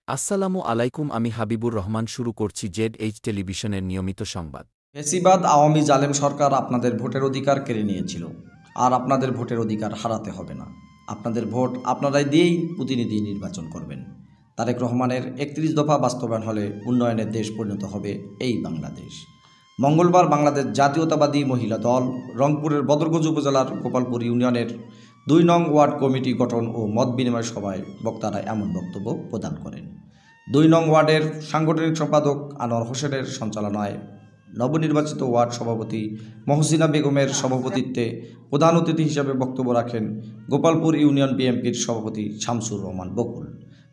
আসসালামু আলাইকুম, আমি হাবিবুর রহমান। শুরু করছি জেড টেলিভিশনের নিয়মিত সংবাদ। ফ্যাসিবাদ আওয়ামী জালেম সরকার আপনাদের ভোটের অধিকার কেড়ে নিয়েছিল, আর আপনাদের ভোটের অধিকার হারাতে হবে না। আপনাদের ভোট আপনারাই দিয়েই প্রতিনিধি নির্বাচন করবেন। তারেক রহমানের ৩১ দফা বাস্তবায়ন হলে উন্নয়নের দেশ পরিণত হবে এই বাংলাদেশ। মঙ্গলবার বাংলাদেশ জাতীয়তাবাদী মহিলা দল রংপুরের বদরগঞ্জ উপজেলার গোপালপুর ইউনিয়নের ২ নং ওয়ার্ড কমিটি গঠন ও মত বিনিময় সভায় বক্তারা এমন বক্তব্য প্রদান করেন। ২ নং ওয়ার্ডের সাংগঠনিক সম্পাদক আনোয়ার হোসেনের সঞ্চালনায় নবনির্বাচিত ওয়ার্ড সভাপতি মহসিনা বেগমের সভাপতিত্বে প্রধান অতিথি হিসেবে বক্তব্য রাখেন গোপালপুর ইউনিয়ন বিএনপির সভাপতি শামসুর রহমান বকুল।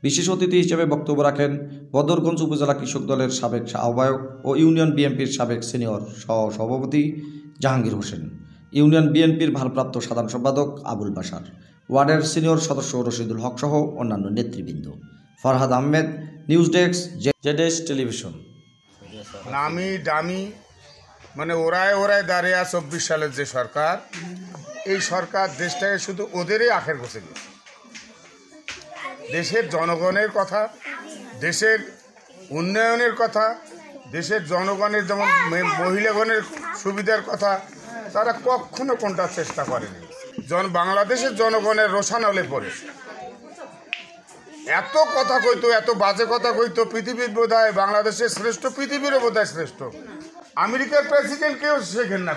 বিশেষ অতিথি হিসেবে বক্তব্য রাখেন বদরগঞ্জ উপজেলা কৃষক দলের সাবেক আহ্বায়ক ও ইউনিয়ন বিএনপির সাবেক সিনিয়র সভাপতি জাহাঙ্গীর হোসেন, ইউনিয়ন বিএনপির ভারপ্রাপ্ত সাধারণ সম্পাদক আবুল বাশার, ওয়ার্ডের সিনিয়র সদস্য রশিদুল হক সহ অন্যান্য নেতৃবৃন্দ। Farhad Ahmed, news desk, Z television. নামি দামি মানে ওরায় দাঁড়িয়ে ২৪ সালের যে সরকার, এই সরকার দেশটাকে শুধু ওদেরই আখের বসে দিয়েছে। দেশের জনগণের কথা, দেশের উন্নয়নের কথা, দেশের জনগণের যেমন মহিলাগণের সুবিধার কথা তারা কখনো কোনটা চেষ্টা করেনি। বাংলাদেশের জনগণের রোশানলে পড়েছে। এত কথা কইতো, এত বাজে কথা কইতো, পৃথিবীর বোধহয় বাংলাদেশের শ্রেষ্ঠ, পৃথিবীরও বোধহয় শ্রেষ্ঠ। আমেরিকার প্রেসিডেন্ট কেউ শেখেন না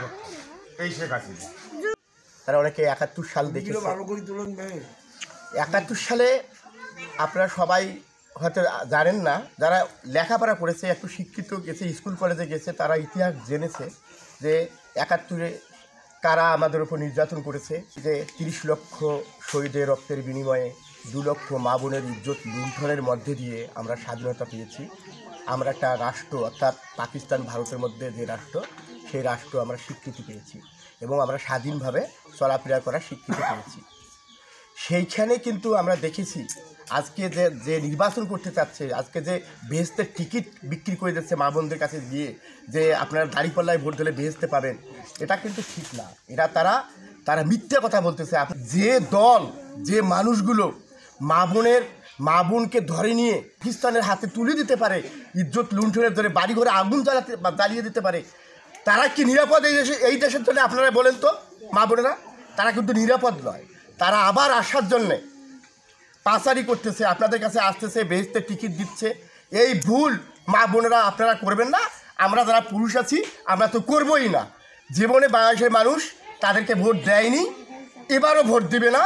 এই শেখ হাসিনা। তারা অনেকে ৭১ সাল দেখেছে। ৭১ সালে আপনারা সবাই হয়তো জানেন না, যারা লেখাপড়া করেছে, একটু শিক্ষিত গেছে, স্কুল কলেজে গেছে, তারা ইতিহাস জেনেছে যে ৭১-এ কারা আমাদের উপর নির্যাতন করেছে, যে ৩০ লক্ষ শহীদের রক্তের বিনিময়ে ২ লক্ষ মা বোনের ইজ্জত লুণ্ঠনের মধ্যে দিয়ে আমরা স্বাধীনতা পেয়েছি। আমরা একটা রাষ্ট্র, অর্থাৎ পাকিস্তান ভারতের মধ্যে যে রাষ্ট্র, সেই রাষ্ট্র আমরা স্বীকৃতি পেয়েছি এবং আমরা স্বাধীনভাবে চলাফেরা করার স্বীকৃতি পেয়েছি। সেইখানে কিন্তু আমরা দেখেছি আজকে যে নির্বাচন করতে চাচ্ছে, আজকে যে বেহেশতের টিকিট বিক্রি করে দিচ্ছে মা বোনদের কাছে গিয়ে, যে আপনারা দাঁড়িপাল্লায় ভোট দিলে বেহেশতে পাবেন, এটা কিন্তু ঠিক না। তারা মিথ্যা কথা বলতেছে। যে দল, যে মানুষগুলো মা বোনকে ধরে নিয়ে খ্রিস্টানের হাতে তুলে দিতে পারে, ইজ্জত লুণ্ঠনের ধরে বাড়িঘরে আগুন জ্বালিয়ে দিতে পারে, তারা কি নিরাপদ এই দেশের জন্য? আপনারা বলেন তো মা বোনেরা, তারা কিন্তু নিরাপদ নয়। তারা আবার আসার জন্যে পাচারি করতেছে, আপনাদের কাছে আসতেছে, বেহেশতের টিকিট দিচ্ছে। এই ভুল মা বোনেরা আপনারা করবেন না। আমরা যারা পুরুষ আছি আমরা তো করবই না। জীবনে বাংলাদেশের মানুষ তাদেরকে ভোট দেয়নি, এবারও ভোট দিবে না।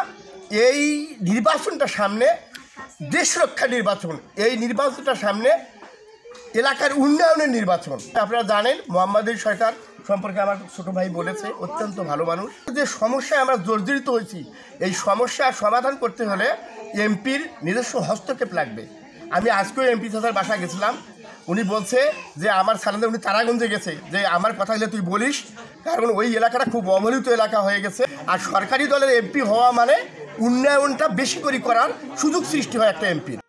এই নির্বাচনটা সামনে, দেশ রক্ষা নির্বাচন, এই নির্বাচনটা সামনে এলাকার উন্নয়নের নির্বাচন। আপনারা জানেন মোহাম্মদের সরকার সম্পর্কে আমার ছোটো ভাই বলেছে, অত্যন্ত ভালো মানুষ। যে সমস্যায় আমরা জর্জরিত হয়েছি, এই সমস্যার সমাধান করতে হলে এমপির নিজস্ব হস্তক্ষেপ লাগবে। আমি আজকেও এমপি চাচার বাসায় গেছিলাম, উনি বলছে যে আমার সালাদে, উনি তারাগঞ্জে গেছে, যে আমার কথা হলে তুই বলিস, কারণ ওই এলাকাটা খুব অবহেলিত এলাকা হয়ে গেছে। আর সরকারি দলের এমপি হওয়া মানে উন্নয়নটা বেশি করে করার সুযোগ সৃষ্টি হয় একটা এমপির।